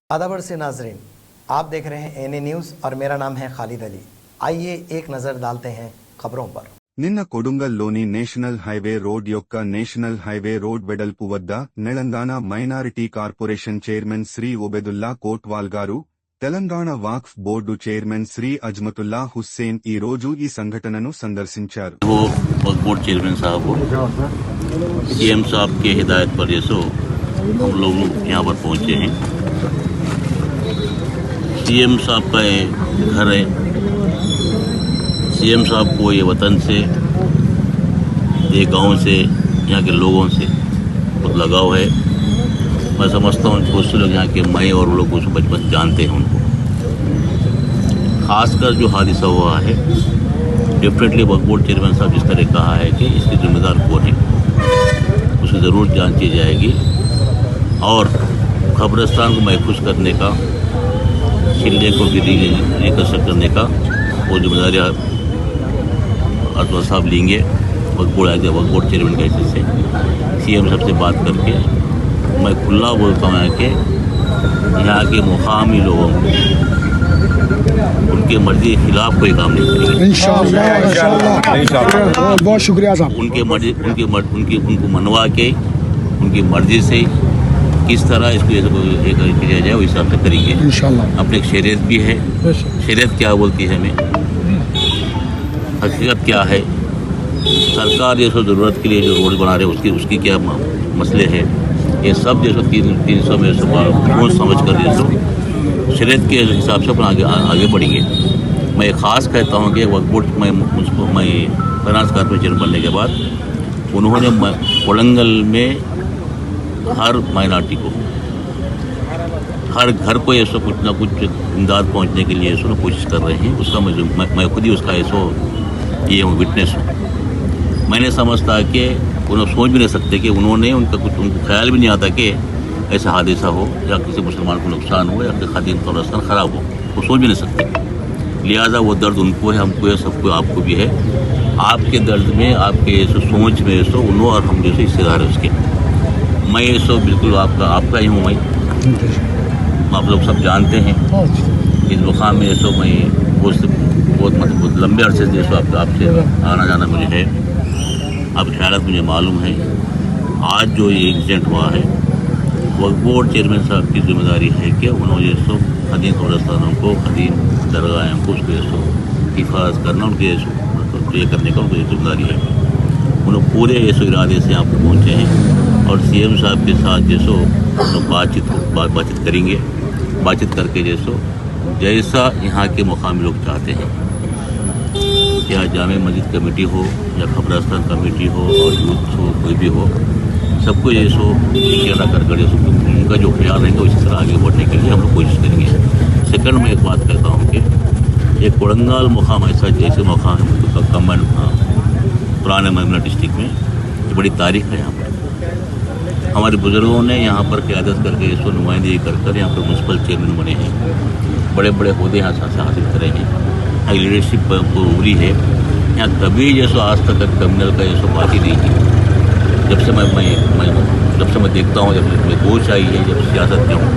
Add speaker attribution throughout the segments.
Speaker 1: आदाबर से नाजरीन, आप देख रहे हैं एनए न्यूज़ और मेरा नाम है खालिद अली। आइए एक नज़र डालते हैं खबरों पर।
Speaker 2: నిన్న కొడుంగల్లోని నేషనల్ హైవే రోడ్ యొక్క నేషనల్ హైవే రోడ్ వెడల్పు వద్ద Telangana minority corporation chairman Shri Obedulla Kotwal గారు, తెలంగాణ వాక్ఫ్ బోర్డు చైర్మన్ శ్రీ అజ్మతుల్లా హుస్సేన్ ఈ రోజు ఈ సంఘటనను సందర్శించారు.
Speaker 3: वक्फ बोर्ड चेयरमैन साहब को सीएम साहब के हिदायत पर जैसो हम लोग यहाँ पर पहुँचे हैं। सीएम साहब का ये घर है। सीएम साहब को ये वतन से, ये गांव से, यहाँ के लोगों से बहुत लगाव है। मैं समझता हूँ बहुत से लोग यहाँ के मैं और लोग उसको बचपन जानते हैं उनको। खासकर जो हादसा हुआ है, डेफिनेटली वक्फ बोर्ड चेयरमैन साहब जिस तरह कहा है कि इसके जिम्मेदार कौन है, उसकी ज़रूर जांच की जाएगी और कब्रिस्तान को महफूज करने का, किले को भी रिकंस्ट्रक्ट करने का वो जिम्मेदारी अजवा साहब लेंगे। वक्फ बोर्ड चेयरमैन के हिस्से से सीएम साहब से बात करके मैं खुला बोलता हूँ कि यहाँ के मुकामी लोगों को उनके मर्जी के खिलाफ कोई काम नहीं करेंगे।
Speaker 4: इंशाअल्लाह। बहुत शुक्रिया साहब।
Speaker 3: उनको मनवा के उनकी मर्जी से किस तरह इसको किया जाए उस हिसाब से करेंगे
Speaker 4: इंशाअल्लाह।
Speaker 3: अपने एक शरीयत भी है, शरीयत क्या बोलती है, हमें हकीकत क्या है, सरकार जैसो ज़रूरत के लिए जो रोड बना रहे हैं उसकी क्या मसले हैं, ये सब जैसो 300 में सोच समझ कर जैसो शरीयत के हिसाब से अपन आगे बढ़ेंगे। मैं ख़ास कहता हूँ कि वक्फ बोर्ड मैं फाइनेंस कॉर्पोरेशन बनने के बाद उन्होंने कोडंगल में हर माइनॉरिटी को, हर घर को ऐसा कुछ ना कुछ इमदाद पहुँचने के लिए ऐसा कोशिश कर रहे हैं। उसका मैं खुद ही उसका ऐसा ये विटनेस हूँ। मैंने समझता कि उन्होंने सोच भी नहीं सकते कि उन्होंने उनको ख्याल भी नहीं आता कि ऐसा हादसा हो या किसी मुसलमान को नुकसान हो या फिर खादिम कब्रिस्तान ख़राब हो, वो सोच भी नहीं सकते। लिहाजा वो दर्द उनको है, हमको है, सबको, आपको भी है। आपके दर्द में, आपके सोच में ऐसा उन्होंने और हम जैसे हिस्सेदार है उसके। मैं ऐसा बिल्कुल आपका ही हूँ। मैं आप लोग सब जानते हैं इस मुकाम में ऐसा मैं बहुत लंबे अरसे से जैसे आपसे आना जाना मुझे है। अब ख्यालात मुझे मालूम है। आज जो ये इंसिडेंट हुआ है, वक्फ बोर्ड चेयरमैन साहब की जिम्मेदारी है कि उन्होंने जैसो कदीम कब्रिस्तानों को, कदीम दरगाहों को उसको जैसो हिफाजत करना, उनके जैसो ये करने का उनकी जिम्मेदारी है। उन्होंने पूरे ऐसे इरादे से यहाँ पर पहुँचे हैं और सीएम साहब के साथ जैसो बातचीत करेंगे। बातचीत करके जैसा यहाँ के मुकामी लोग चाहते हैं, या जामे मस्जिद कमेटी हो या कब्रिस्तान कमेटी हो और यूथ हो, कोई भी हो, सबको जैसो इकट्ठा कर उनका जो ख्याल रहेंगे उसी तरह आगे बढ़ने के लिए हम लोग कोशिश करेंगे। सेकंड में एक बात कहता हूँ कि एक कोडंगल मुकाम ऐसा जैसे मुकाम है कम्बन पुराने ममना डिस्ट्रिक्ट में, बड़ी तारीख है। यहाँ पर हमारे बुज़ुर्गों ने यहाँ पर क़यादत करके इसको नुमाइंदगी कर यहाँ पर म्यूनसिपल चेयरमैन बने हैं, बड़े बड़े ओहदे यहाँ से हासिल करे हैं। यहाँ लीडरशिप पूरी है। यहाँ कभी जैसो आज तक क्रिमिनल का जैसो बात ही नहीं की। जब से मैं देखता हूँ, जब मैं सोच आई है, जब सियासत में हूँ,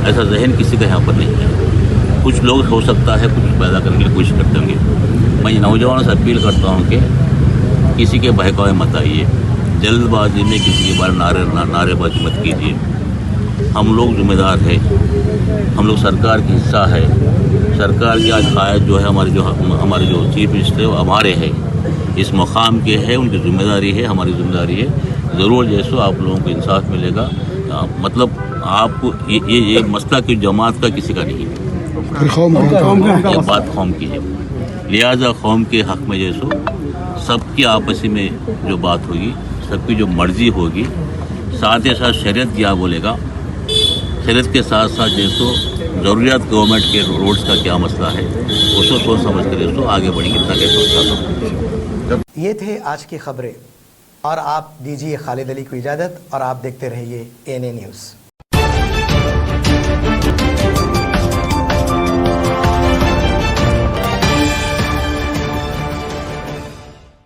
Speaker 3: ऐसा जहन किसी का यहाँ पर नहीं है। कुछ लोग हो सकता है कुछ पैदा करने की कोशिश करते होंगे। मैं नौजवानों से अपील करता हूँ कि किसी के बहकावे मत आइए, जल्दबाजी में किसी के बारे नारेबाजी मत कीजिए। हम लोग जिम्मेदार है, हम लोग सरकार की हिस्सा है। सरकार की आज कायद जो है हमारे जो चीफ मिनिस्टर है वो हमारे है, इस मकाम के है, उनकी जिम्मेदारी है, हमारी जिम्मेदारी है। ज़रूर जैसो आप लोगों को इंसाफ मिलेगा। मतलब आपको ये मसला की जमात का किसी का नहीं है, ये बात कौम की है। लिहाजा कौम के हक़ में जैसो सबकी आपसी में जो बात होगी, सबकी जो मर्जी होगी, साथ ही साथ शरीयत क्या बोलेगा, शरीयत के साथ साथ जैसो ज़रूरियात गवर्नमेंट के रोड्स का क्या मसला है, उसको सोच समझ कर जैसो आगे बढ़ेंगे।
Speaker 1: ये थे आज की खबरें और आप दीजिए खालिद अली को इजाज़त और आप देखते रहिए एनए न्यूज़।